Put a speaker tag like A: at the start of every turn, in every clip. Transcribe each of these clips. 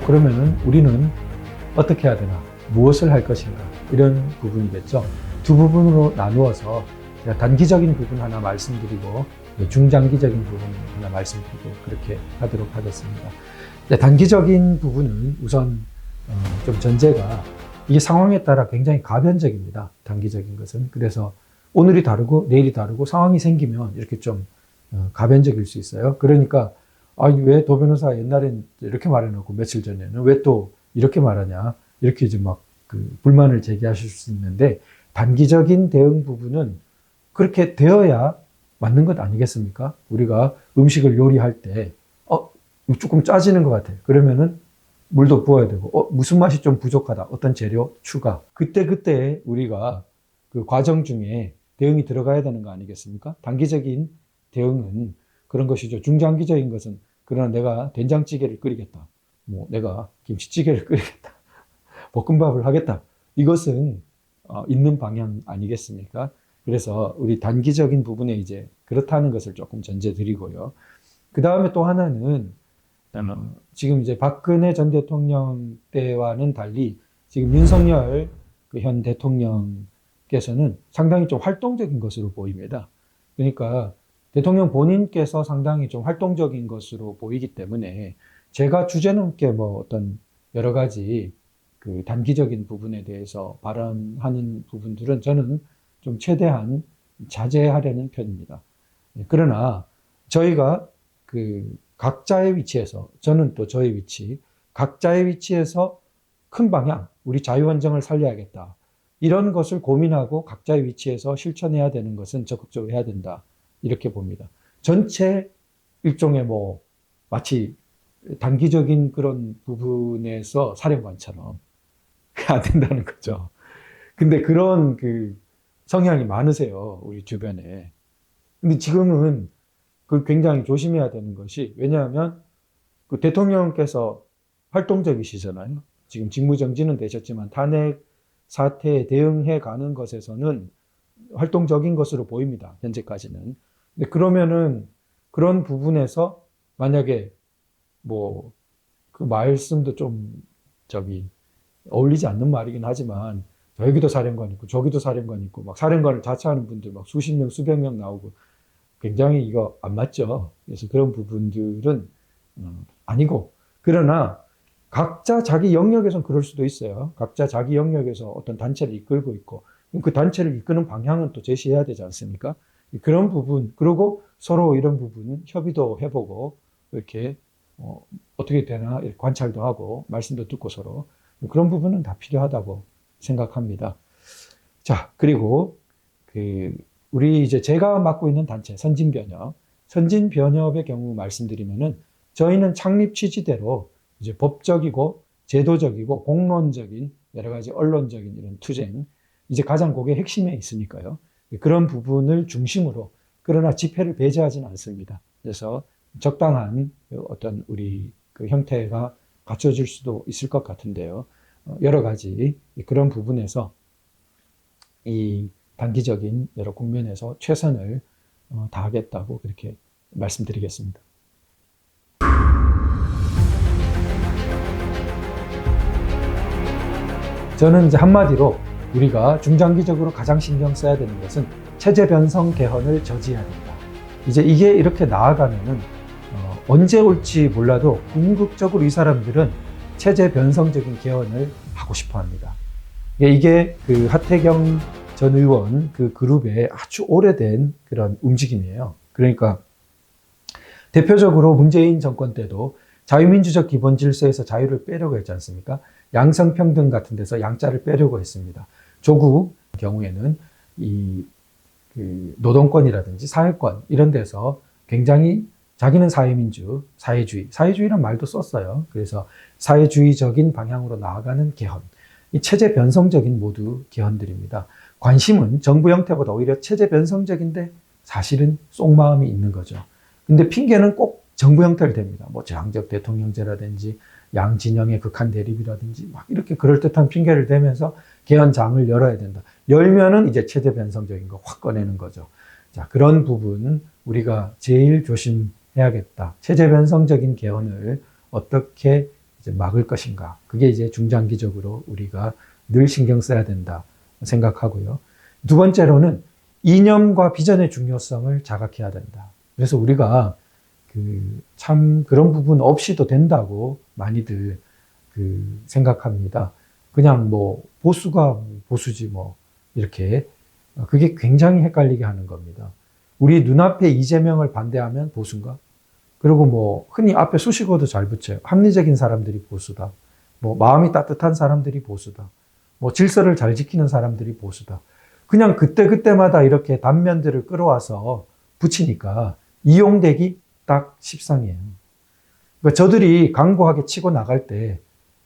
A: 그러면은 우리는 어떻게 해야 되나? 무엇을 할 것인가? 이런 부분이겠죠. 두 부분으로 나누어서 제가 단기적인 부분 하나 말씀드리고 중장기적인 부분 하나 말씀드리고 그렇게 하도록 하겠습니다. 단기적인 부분은 우선 좀 전제가 이게 상황에 따라 굉장히 가변적입니다. 단기적인 것은. 그래서 오늘이 다르고 내일이 다르고 상황이 생기면 이렇게 좀 가변적일 수 있어요. 그러니까 왜 도 변호사 옛날엔 이렇게 말해놓고 며칠 전에는 왜 또 이렇게 말하냐 이렇게 이제 막 그 불만을 제기하실 수 있는데 단기적인 대응 부분은 그렇게 되어야 맞는 것 아니겠습니까? 우리가 음식을 요리할 때 조금 짜지는 것 같아. 그러면은 물도 부어야 되고 무슨 맛이 좀 부족하다. 어떤 재료 추가. 그때 우리가 그 과정 중에 대응이 들어가야 되는 거 아니겠습니까? 단기적인 대응은 그런 것이죠. 중장기적인 것은 그러나 내가 된장찌개를 끓이겠다. 뭐 내가 김치찌개를 끓이겠다. 볶음밥을 하겠다. 이것은 있는 방향 아니겠습니까? 그래서 우리 단기적인 부분에 이제 그렇다는 것을 조금 전제 드리고요. 그 다음에 또 하나는 지금 이제 박근혜 전 대통령 때와는 달리 지금 윤석열 그 현 대통령께서는 상당히 좀 활동적인 것으로 보입니다. 그러니까 대통령 본인께서 상당히 좀 활동적인 것으로 보이기 때문에 제가 주제넘게 뭐 어떤 여러 가지 그 단기적인 부분에 대해서 발언하는 부분들은 저는 좀 최대한 자제하려는 편입니다. 그러나 저희가 그 각자의 위치에서 저는 또 저의 위치, 각자의 위치에서 큰 방향, 우리 자유원정을 살려야겠다. 이런 것을 고민하고 각자의 위치에서 실천해야 되는 것은 적극적으로 해야 된다. 이렇게 봅니다. 전체 일종의 뭐 마치 단기적인 그런 부분에서 사령관처럼 안 된다는 거죠. 근데 그런 그 성향이 많으세요. 우리 주변에. 근데 지금은 그 굉장히 조심해야 되는 것이 왜냐하면 그 대통령께서 활동적이시잖아요. 지금 직무정지는 되셨지만 탄핵 사태에 대응해 가는 것에서는 활동적인 것으로 보입니다. 현재까지는. 근데 그러면은 그런 부분에서 만약에 뭐 그 말씀도 좀 어울리지 않는 말이긴 하지만 여기도 사령관 있고 저기도 사령관 있고 막 사령관을 자처하는 분들 막 수십 명 수백 명 나오고 굉장히 이거 안 맞죠. 그래서 그런 부분들은 아니고 그러나 각자 자기 영역에서는 그럴 수도 있어요. 각자 자기 영역에서 어떤 단체를 이끌고 있고 그 단체를 이끄는 방향은 또 제시해야 되지 않습니까? 그런 부분 그리고 서로 이런 부분은 협의도 해보고 이렇게 어떻게 되나 관찰도 하고 말씀도 듣고 서로 그런 부분은 다 필요하다고 생각합니다. 자, 그리고 우리 이제 제가 맡고 있는 단체 선진변협의 경우 말씀드리면은 저희는 창립 취지대로 이제 법적이고 제도적이고 공론적인 여러 가지 언론적인 이런 투쟁 이제 가장 그게 핵심에 있으니까요. 그런 부분을 중심으로 그러나 집회를 배제하지는 않습니다. 그래서 적당한 어떤 우리 그 형태가 갖춰질 수도 있을 것 같은데요. 여러 가지 그런 부분에서 이 단기적인 여러 국면에서 최선을 다하겠다고 그렇게 말씀드리겠습니다. 저는 이제 한마디로 우리가 중장기적으로 가장 신경 써야 되는 것은 체제 변성 개헌을 저지해야 된다. 이제 이게 이렇게 나아가면은 언제 올지 몰라도 궁극적으로 이 사람들은 체제 변성적인 개헌을 하고 싶어 합니다. 이게 그 하태경 전 의원 그 그룹의 아주 오래된 그런 움직임이에요. 그러니까 대표적으로 문재인 정권 때도 자유민주적 기본 질서에서 자유를 빼려고 했지 않습니까? 양성평등 같은 데서 양자를 빼려고 했습니다. 조국 경우에는 그 노동권이라든지 사회권 이런 데서 굉장히 자기는 사회주의란 말도 썼어요. 그래서 사회주의적인 방향으로 나아가는 개헌. 이 체제 변성적인 모두 개헌들입니다. 관심은 정부 형태보다 오히려 체제 변성적인데 사실은 속마음이 있는 거죠. 근데 핑계는 꼭 정부 형태를 댑니다. 뭐 제왕적 대통령제라든지 양진영의 극한 대립이라든지 막 이렇게 그럴듯한 핑계를 대면서 개헌장을 열어야 된다. 열면은 이제 체제 변성적인 거 확 꺼내는 거죠. 자, 그런 부분 우리가 제일 조심해야겠다. 체제 변성적인 개헌을 어떻게 이제 막을 것인가. 그게 이제 중장기적으로 우리가 늘 신경 써야 된다 생각하고요. 두 번째로는 이념과 비전의 중요성을 자각해야 된다. 그래서 우리가 참 그런 부분 없이도 된다고 많이들 생각합니다. 그냥 뭐 보수가 보수지 뭐 이렇게 그게 굉장히 헷갈리게 하는 겁니다. 우리 눈앞에 이재명을 반대하면 보수인가? 그리고 뭐 흔히 앞에 수식어도 잘 붙여요. 합리적인 사람들이 보수다. 뭐 마음이 따뜻한 사람들이 보수다. 뭐 질서를 잘 지키는 사람들이 보수다. 그냥 그때그때마다 이렇게 단면들을 끌어와서 붙이니까 이용되기 딱 십상이에요. 그러니까 저들이 강고하게 치고 나갈 때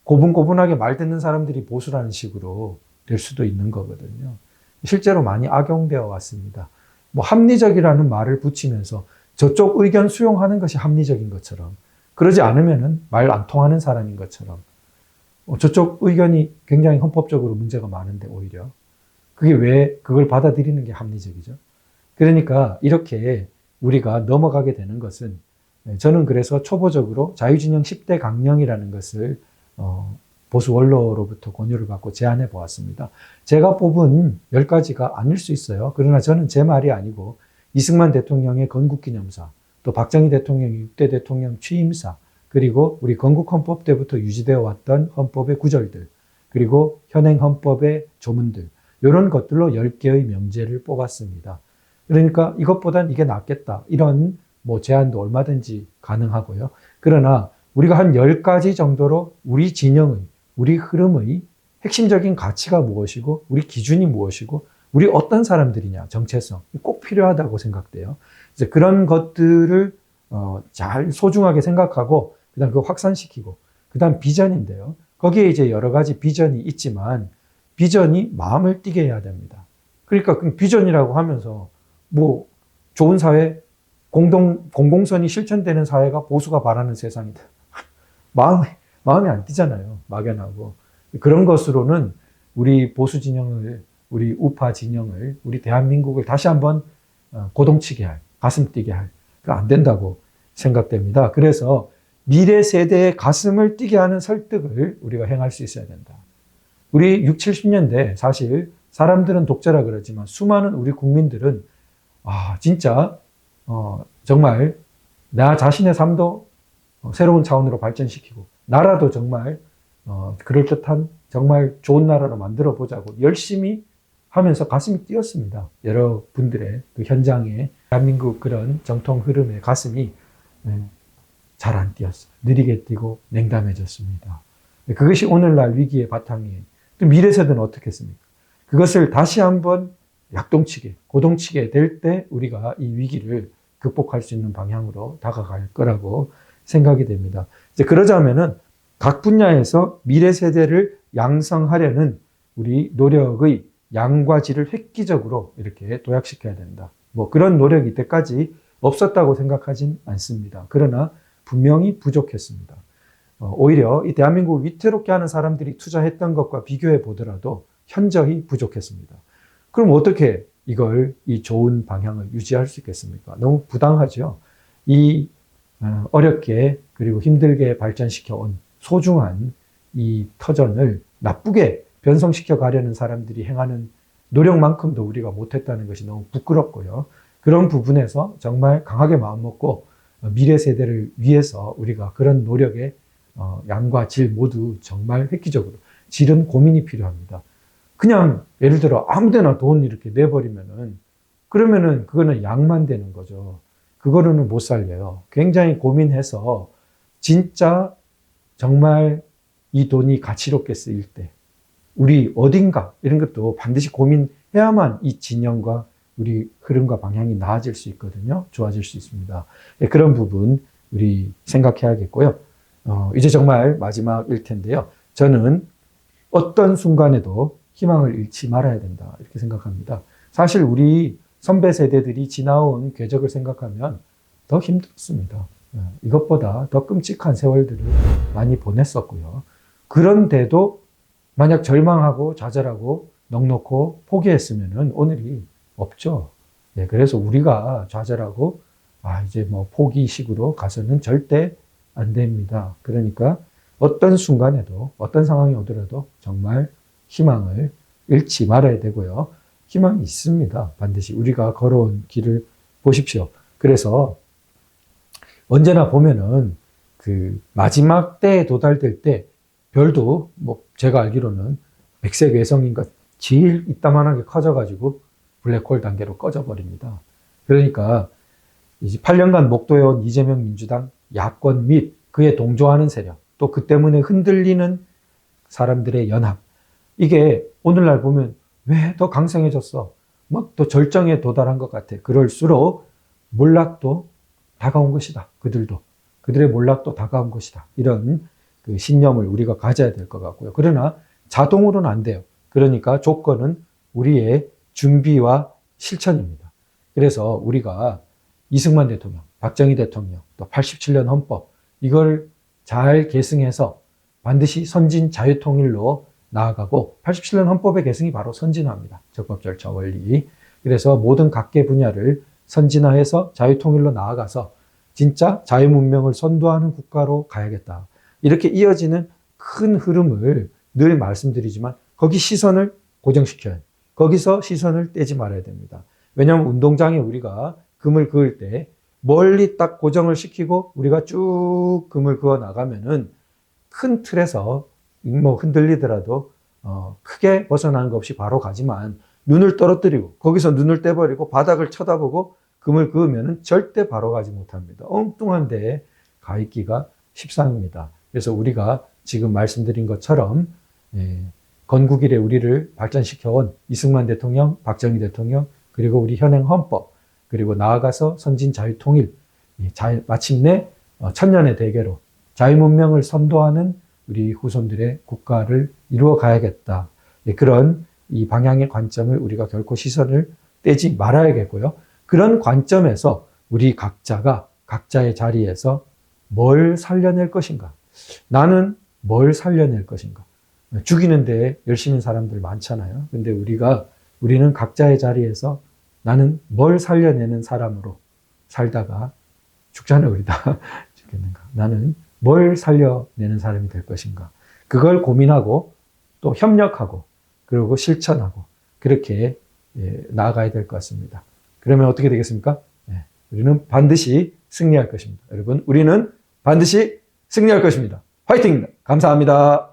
A: 고분고분하게 말 듣는 사람들이 보수라는 식으로 될 수도 있는 거거든요. 실제로 많이 악용되어 왔습니다. 뭐 합리적이라는 말을 붙이면서 저쪽 의견 수용하는 것이 합리적인 것처럼, 그러지 않으면은 말 안 통하는 사람인 것처럼, 저쪽 의견이 굉장히 헌법적으로 문제가 많은데 오히려 그게 왜 그걸 받아들이는 게 합리적이죠? 그러니까 이렇게 우리가 넘어가게 되는 것은, 저는 그래서 초보적으로 자유진영 10대 강령이라는 것을 보수 원로로부터 권유를 받고 제안해 보았습니다. 제가 뽑은 10가지가 아닐 수 있어요. 그러나 저는 제 말이 아니고 이승만 대통령의 건국기념사, 또 박정희 대통령의 6대 대통령 취임사, 그리고 우리 건국헌법 때부터 유지되어 왔던 헌법의 구절들, 그리고 현행 헌법의 조문들, 이런 것들로 10개의 명제를 뽑았습니다. 그러니까 이것보단 이게 낫겠다, 이런 뭐 제안도 얼마든지 가능하고요. 그러나 우리가 한 10가지 정도로 우리 진영의, 우리 흐름의 핵심적인 가치가 무엇이고, 우리 기준이 무엇이고, 우리 어떤 사람들이냐, 정체성, 꼭 필요하다고 생각돼요. 이제 그런 것들을 잘 소중하게 생각하고, 그 다음 그거 확산시키고, 그 다음 비전인데요. 거기에 이제 여러 가지 비전이 있지만, 비전이 마음을 뛰게 해야 됩니다. 그러니까 그 비전이라고 하면서, 뭐, 좋은 사회, 공공선이 실천되는 사회가 보수가 바라는 세상이다. 마음이 안 뛰잖아요. 막연하고. 그런 것으로는 우리 보수 진영을, 우리 우파 진영을, 우리 대한민국을 다시 한번 고동치게 할, 가슴 뛰게 할, 그거 안 된다고 생각됩니다. 그래서 미래 세대의 가슴을 뛰게 하는 설득을 우리가 행할 수 있어야 된다. 우리 6, 70년대 사실 사람들은 독재라 그러지만 수많은 우리 국민들은 진짜 정말 나 자신의 삶도 새로운 차원으로 발전시키고 나라도 정말 그럴듯한 정말 좋은 나라로 만들어 보자고 열심히 하면서 가슴이 뛰었습니다. 여러분들의 그 현장에 대한민국 그런 정통 흐름의 가슴이 잘 안 뛰었어요. 느리게 뛰고 냉담해졌습니다. 그것이 오늘날 위기의 바탕이에요. 또 미래 세대는 어떻게 했습니까? 그것을 다시 한번 약동치게, 고동치게 될 때 우리가 이 위기를 극복할 수 있는 방향으로 다가갈 거라고 생각이 됩니다. 이제 그러자면은 각 분야에서 미래 세대를 양성하려는 우리 노력의 양과 질을 획기적으로 이렇게 도약시켜야 된다. 뭐 그런 노력이 이때까지 없었다고 생각하진 않습니다. 그러나 분명히 부족했습니다. 오히려 이 대한민국을 위태롭게 하는 사람들이 투자했던 것과 비교해 보더라도 현저히 부족했습니다. 그럼 어떻게 이 좋은 방향을 유지할 수 있겠습니까? 너무 부당하죠. 이 어렵게 그리고 힘들게 발전시켜 온 소중한 이 터전을 나쁘게 변성시켜 가려는 사람들이 행하는 노력만큼도 우리가 못했다는 것이 너무 부끄럽고요. 그런 부분에서 정말 강하게 마음먹고 미래 세대를 위해서 우리가 그런 노력의 양과 질 모두 정말 획기적으로, 질은 고민이 필요합니다. 그냥 예를 들어 아무데나 돈 이렇게 내버리면은 그러면은 그거는 양만 되는 거죠. 그거로는 못 살려요. 굉장히 고민해서 진짜 정말 이 돈이 가치롭게 쓰일 때 우리 어딘가 이런 것도 반드시 고민해야만 이 진영과 우리 흐름과 방향이 나아질 수 있거든요. 좋아질 수 있습니다. 그런 부분 우리 생각해야겠고요. 이제 정말 마지막일 텐데요. 저는 어떤 순간에도 희망을 잃지 말아야 된다 이렇게 생각합니다. 사실 우리 선배 세대들이 지나온 궤적을 생각하면 더 힘들었습니다. 이것보다 더 끔찍한 세월들을 많이 보냈었고요. 그런데도 만약 절망하고 좌절하고 넋놓고 포기했으면 오늘이 없죠. 그래서 우리가 좌절하고 이제 뭐 포기식으로 가서는 절대 안 됩니다. 그러니까 어떤 순간에도 어떤 상황이 오더라도 정말 희망을 잃지 말아야 되고요. 희망이 있습니다. 반드시 우리가 걸어온 길을 보십시오. 그래서 언제나 보면은 그 마지막 때에 도달될 때 별도 뭐 제가 알기로는 백색 외성인가 제일 이따만하게 커져가지고 블랙홀 단계로 꺼져버립니다. 그러니까 이제 8년간 목도해온 이재명 민주당 야권 및 그에 동조하는 세력, 또 그 때문에 흔들리는 사람들의 연합, 이게 오늘날 보면 왜 더 강성해졌어? 막 또 절정에 도달한 것 같아. 그럴수록 몰락도 다가온 것이다. 그들의 몰락도 다가온 것이다. 이런 그 신념을 우리가 가져야 될 것 같고요. 그러나 자동으로는 안 돼요. 그러니까 조건은 우리의 준비와 실천입니다. 그래서 우리가 이승만 대통령, 박정희 대통령, 또 87년 헌법, 이걸 잘 계승해서 반드시 선진 자유통일로 나아가고, 87년 헌법의 계승이 바로 선진화입니다. 적법 절차 원리. 그래서 모든 각계 분야를 선진화해서 자유통일로 나아가서 진짜 자유문명을 선도하는 국가로 가야겠다. 이렇게 이어지는 큰 흐름을 늘 말씀드리지만 거기 시선을 고정시켜야 해요. 거기서 시선을 떼지 말아야 됩니다. 왜냐하면 운동장에 우리가 금을 그을 때 멀리 딱 고정을 시키고 우리가 쭉 금을 그어 나가면은 큰 틀에서 뭐 흔들리더라도 크게 벗어나는 것 없이 바로 가지만, 눈을 떨어뜨리고 거기서 눈을 떼버리고 바닥을 쳐다보고 금을 그으면은 절대 바로 가지 못합니다. 엉뚱한 데에 가 있기가 십상입니다. 그래서 우리가 지금 말씀드린 것처럼 건국일에 우리를 발전시켜온 이승만 대통령, 박정희 대통령, 그리고 우리 현행 헌법, 그리고 나아가서 선진 자유통일, 마침내 천년의 대계로 자유문명을 선도하는 우리 후손들의 국가를 이루어 가야겠다. 그런 이 방향의 관점을 우리가 결코 시선을 떼지 말아야겠고요. 그런 관점에서 우리 각자가 각자의 자리에서 뭘 살려낼 것인가? 나는 뭘 살려낼 것인가? 죽이는 데 열심인 사람들 많잖아요. 근데 우리는 각자의 자리에서 나는 뭘 살려내는 사람으로 살다가 죽잖아요, 우리 다. 죽겠는가? 나는 뭘 살려내는 사람이 될 것인가? 그걸 고민하고 또 협력하고 그리고 실천하고 그렇게 나아가야 될 것 같습니다. 그러면 어떻게 되겠습니까? 우리는 반드시 승리할 것입니다. 여러분, 우리는 반드시 승리할 것입니다. 화이팅입니다. 감사합니다.